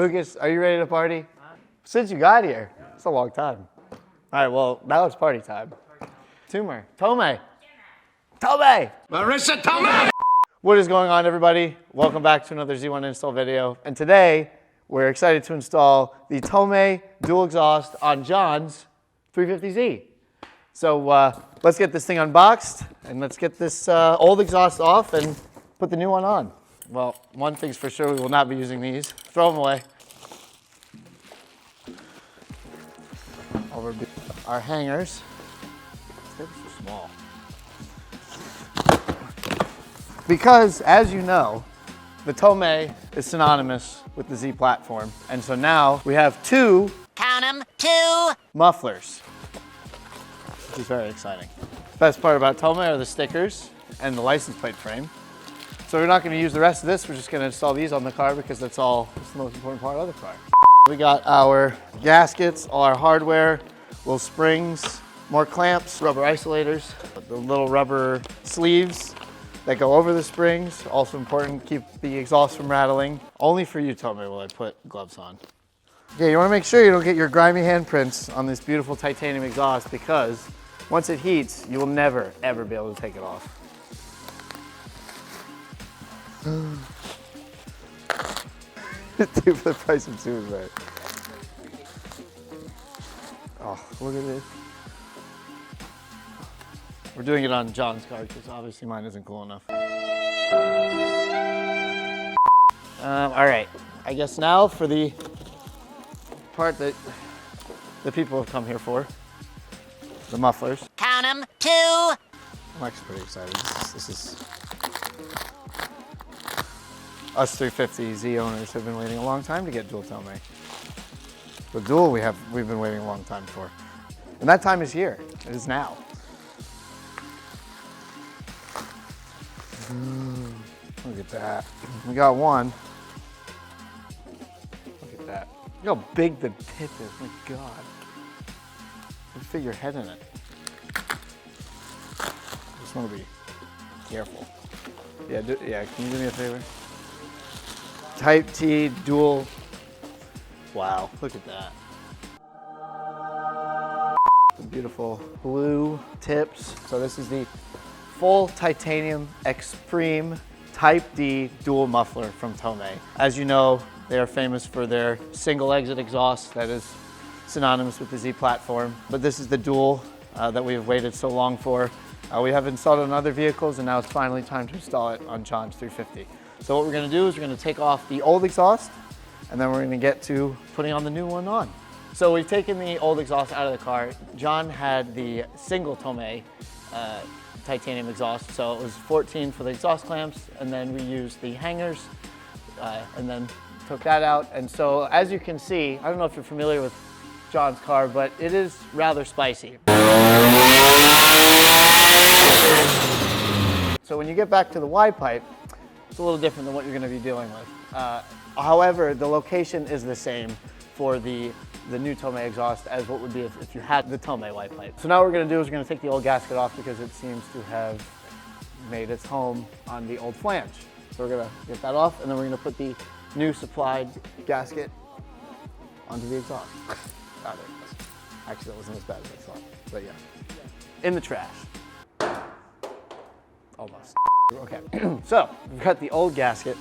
Lucas, are you ready to party? Since you got here, it's a long time. All right, well, now it's party time. Tome. Marissa Tome! What is going on, everybody? Welcome back to another Z1 install video. And today, we're excited to install the Tome dual exhaust on John's 350Z. So let's get this thing unboxed and let's get this old exhaust off and put the new one on. Well, one thing's for sure, we will not be using these. Throw them away. Over our hangers. They're so small. Because, as you know, the Tome is synonymous with the Z platform. And so now we have two mufflers, which is very exciting. Best part about Tome are the stickers and the license plate frame. So we're not going to use the rest of this. We're just going to install these on the car because that's the most important part of the car. We got our gaskets, all our hardware, little springs, more clamps, rubber isolators, the little rubber sleeves that go over the springs. Also important, keep the exhaust from rattling. Only for you, Tome, will I put gloves on. Okay, you want to make sure you don't get your grimy handprints on this beautiful titanium exhaust because once it heats, you will never, ever be able to take it off. Dude, for the price of two is right. Oh, look at this. We're doing it on John's car because obviously mine isn't cool enough. All right, I guess now for the part that the people have come here for, the mufflers. Count 'em, 2. I'm actually pretty excited. This is us 350Z owners have been waiting a long time to get dual Tome. The dual we've been waiting a long time for. And that time is here. It is now. Look at that. We got one. Look at that. Look how big the tip is. My God. You fit your head in it. Just want to be careful. Yeah, can you do me a favor? Type T dual. Wow, look at that. Beautiful blue tips. So this is the full titanium Extreme Type D dual muffler from Tome. As you know, they are famous for their single exit exhaust that is synonymous with the Z platform. But this is the dual that we have waited so long for. We have installed it on other vehicles and now it's finally time to install it on John's 350. So what we're going to do is we're going to take off the old exhaust and then we're going to get to putting on the new one on. So we've taken the old exhaust out of the car. John had the single Tome titanium exhaust, so it was 14 for the exhaust clamps, and then we used the hangers and then took that out. And so as you can see, I don't know if you're familiar with John's car, but it is rather spicy. So when you get back to the Y pipe, it's a little different than what you're going to be dealing with. However, the location is the same for the new Tome exhaust as what would be if you had the Tome Y pipe. So now what we're going to do is we're going to take the old gasket off because it seems to have made its home on the old flange. So we're going to get that off and then we're going to put the new supplied gasket onto the exhaust. Actually, that wasn't as bad as I thought, but yeah. In the trash. Almost. Okay, so we've got the old gasket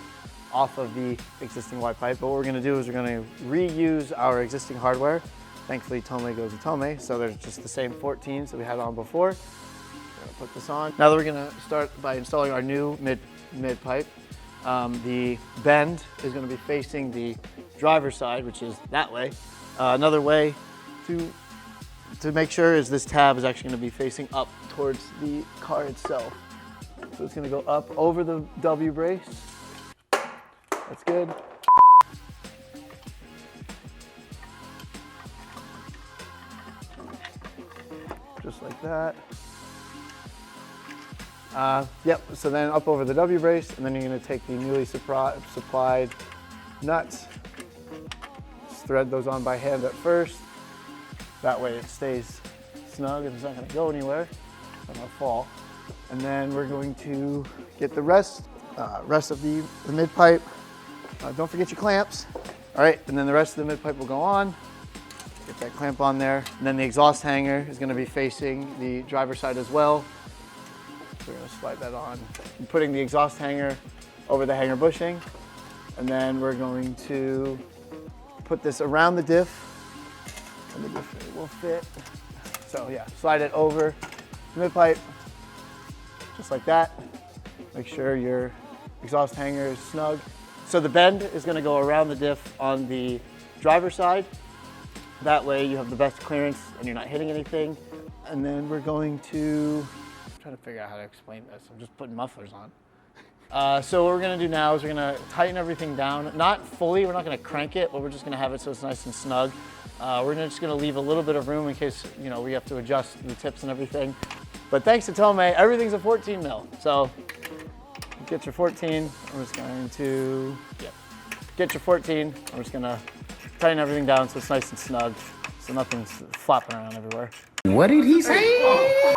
off of the existing Y pipe, but what we're going to do is we're going to reuse our existing hardware. Thankfully, Tome goes to Tome, so they're just the same 14s that we had on before. We're going to put this on. Now that we're going to start by installing our new mid pipe, the bend is going to be facing the driver's side, which is that way. Another way to make sure is this tab is actually going to be facing up towards the car itself. So it's going to go up over the W brace. That's good. Just like that. Yep, so then up over the W brace, and then you're going to take the newly supplied nuts. Just thread those on by hand at first. That way it stays snug and it's not going to go anywhere. It's not going to fall. And then we're going to get the rest of the mid pipe. Don't forget your clamps. All right, and then the rest of the mid pipe will go on. Get that clamp on there. And then the exhaust hanger is gonna be facing the driver's side as well. So we're gonna slide that on. I'm putting the exhaust hanger over the hanger bushing. And then we're going to put this around the diff. And the diff will fit. So yeah, slide it over the mid pipe, just like that. Make sure your exhaust hanger is snug. So the bend is gonna go around the diff on the driver's side. That way you have the best clearance and you're not hitting anything. And then we're going to, I'm trying to figure out how to explain this. I'm just putting mufflers on. So what we're gonna do now is we're gonna tighten everything down. Not fully, we're not gonna crank it, but we're just gonna have it so it's nice and snug. We're just gonna leave a little bit of room in case, you know, we have to adjust the tips and everything. But thanks to Tomei, everything's a 14 mil. So get your 14. I'm just going to, get your 14. I'm just gonna tighten everything down so it's nice and snug, so nothing's flopping around everywhere. What did he say?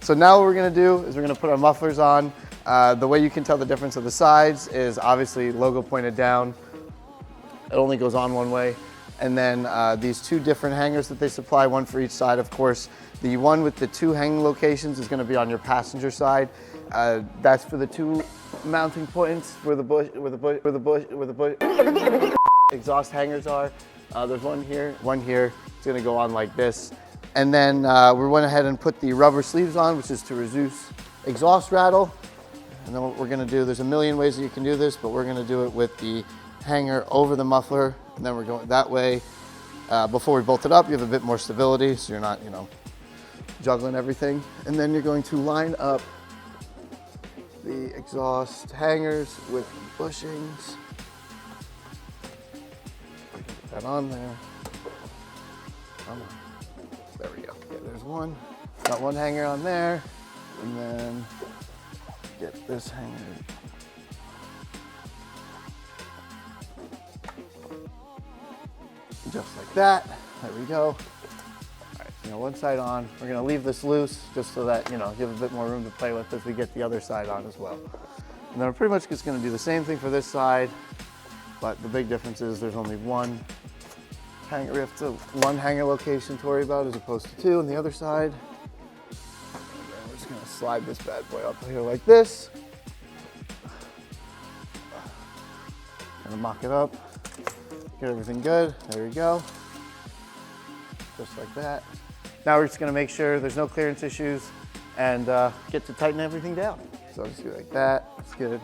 So now what we're gonna do is we're gonna put our mufflers on. The way you can tell the difference of the sides is obviously logo pointed down. It only goes on one way. And then these two different hangers that they supply, one for each side, of course. The one with the two hanging locations is gonna be on your passenger side. That's for the two mounting points where the exhaust hangers are. There's one here. It's gonna go on like this. And then we went ahead and put the rubber sleeves on, which is to reduce exhaust rattle. And then what we're gonna do, there's a million ways that you can do this, but we're gonna do it with the hanger over the muffler. And then we're going that way. Before we bolt it up, you have a bit more stability, so you're not, you know, juggling everything. And then you're going to line up the exhaust hangers with the bushings. Put that on there. Come on. There we go. Okay, there's one. Got one hanger on there. And then get this hanger. Just like that. There we go. All right, you know, one side on. We're gonna leave this loose just so that, you know, you have a bit more room to play with as we get the other side on as well. And then we're pretty much just gonna do the same thing for this side, but the big difference is there's only one hanger. We have one hanger location to worry about as opposed to two on the other side. And then we're just gonna slide this bad boy up here like this. Gonna mock it up. Get everything good, there we go. Just like that. Now we're just gonna make sure there's no clearance issues and get to tighten everything down. So I'll just do it like that, that's good.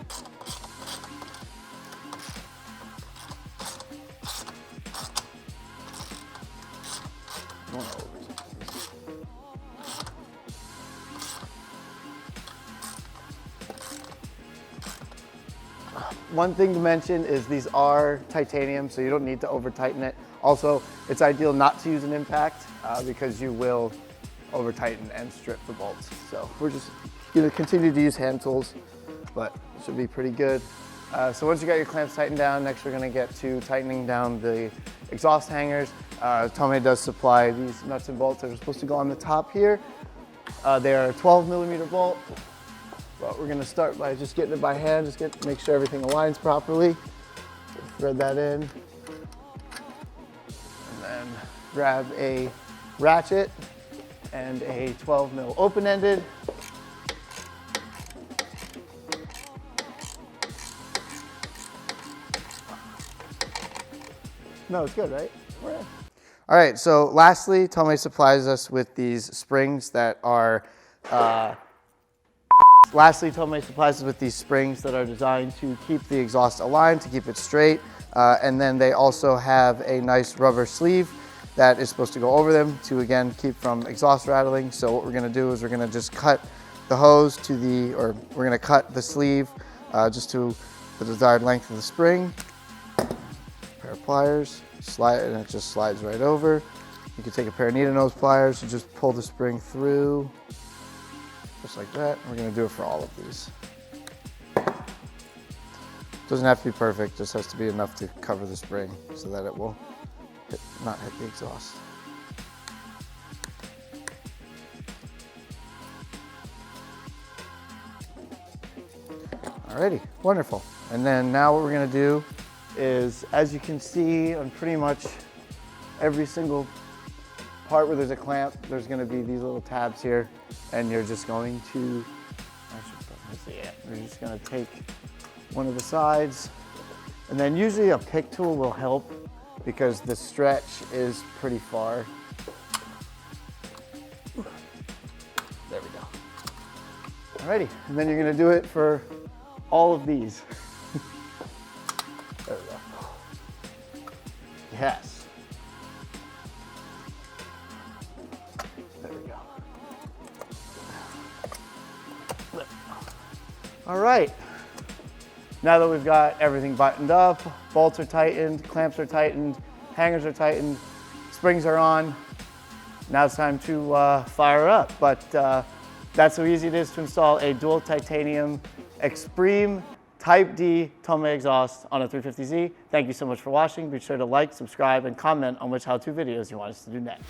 One thing to mention is these are titanium, so you don't need to over tighten it. Also, it's ideal not to use an impact because you will over tighten and strip the bolts. So we're just gonna continue to use hand tools, but it should be pretty good. So once you got your clamps tightened down, next we're gonna get to tightening down the exhaust hangers. Tomei does supply these nuts and bolts that are supposed to go on the top here. They are a 12mm bolt. But we're gonna start by just getting it by hand, make sure everything aligns properly. Thread that in. And then grab a ratchet and a 12mm open-ended. No, it's good, right? We're in. All right, so lastly, Tomei supplies us with these springs that are designed to keep the exhaust aligned, to keep it straight. And then they also have a nice rubber sleeve that is supposed to go over them to, again, keep from exhaust rattling. So what we're gonna do is we're gonna just cut the hose we're gonna cut the sleeve just to the desired length of the spring. Pair of pliers, slide it, and it just slides right over. You can take a pair of needle nose pliers and just pull the spring through. Just like that. We're gonna do it for all of these. Doesn't have to be perfect, just has to be enough to cover the spring so that it will not hit the exhaust. Alrighty, wonderful. And then now what we're gonna do is, as you can see on pretty much every single part where there's a clamp, there's gonna be these little tabs here, and you're just going to, we're just gonna take one of the sides, and then usually a pick tool will help because the stretch is pretty far. There we go. Alrighty, and then you're gonna do it for all of these. There we go. Yes. There we go. All right. Now that we've got everything buttoned up, bolts are tightened, clamps are tightened, hangers are tightened, springs are on, now it's time to fire up. But that's how easy it is to install a dual titanium Extreme Type D Tomei exhaust on a 350Z. Thank you so much for watching. Be sure to like, subscribe, and comment on which how-to videos you want us to do next.